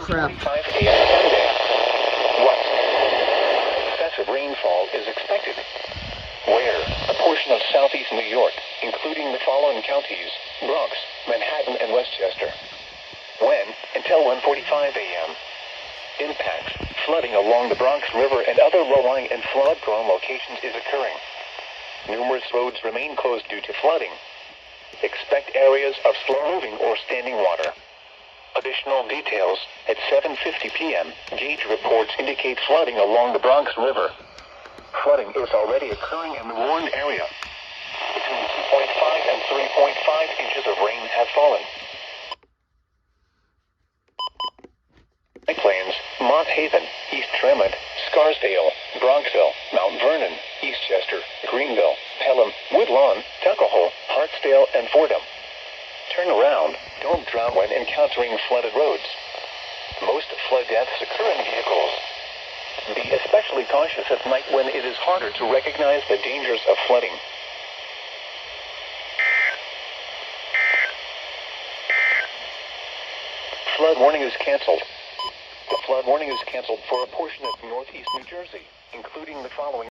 crap. 5 a.m. Sunday. What? Excessive rainfall is expected. Where? A portion of southeast New York, including the following counties: Bronx, Manhattan, and Westchester. When? Until 1:45 a.m. Impacts: flooding along the Bronx River and other low-lying and flood-prone locations is occurring. Numerous roads remain closed due to flooding. Expect areas of slow-moving or standing water. Additional details: at 7:50 p.m., gauge reports indicate flooding along the Bronx River. Flooding is already occurring in the warned area. Between 2.5 and 3.5 inches of rain have fallen. White Plains, Mott Haven, East Tremont, Scarsdale, Bronxville, Mount Vernon, Eastchester, Greenville, Pelham, Woodlawn, Tuckahoe, Hartsdale, and Fordham. Turn around. Don't drown when encountering flooded roads. Most flood deaths occur in vehicles. Be especially cautious at night when it is harder to recognize the dangers of flooding. Flood warning is canceled. The flood warning is canceled for a portion of northeast New Jersey, including the following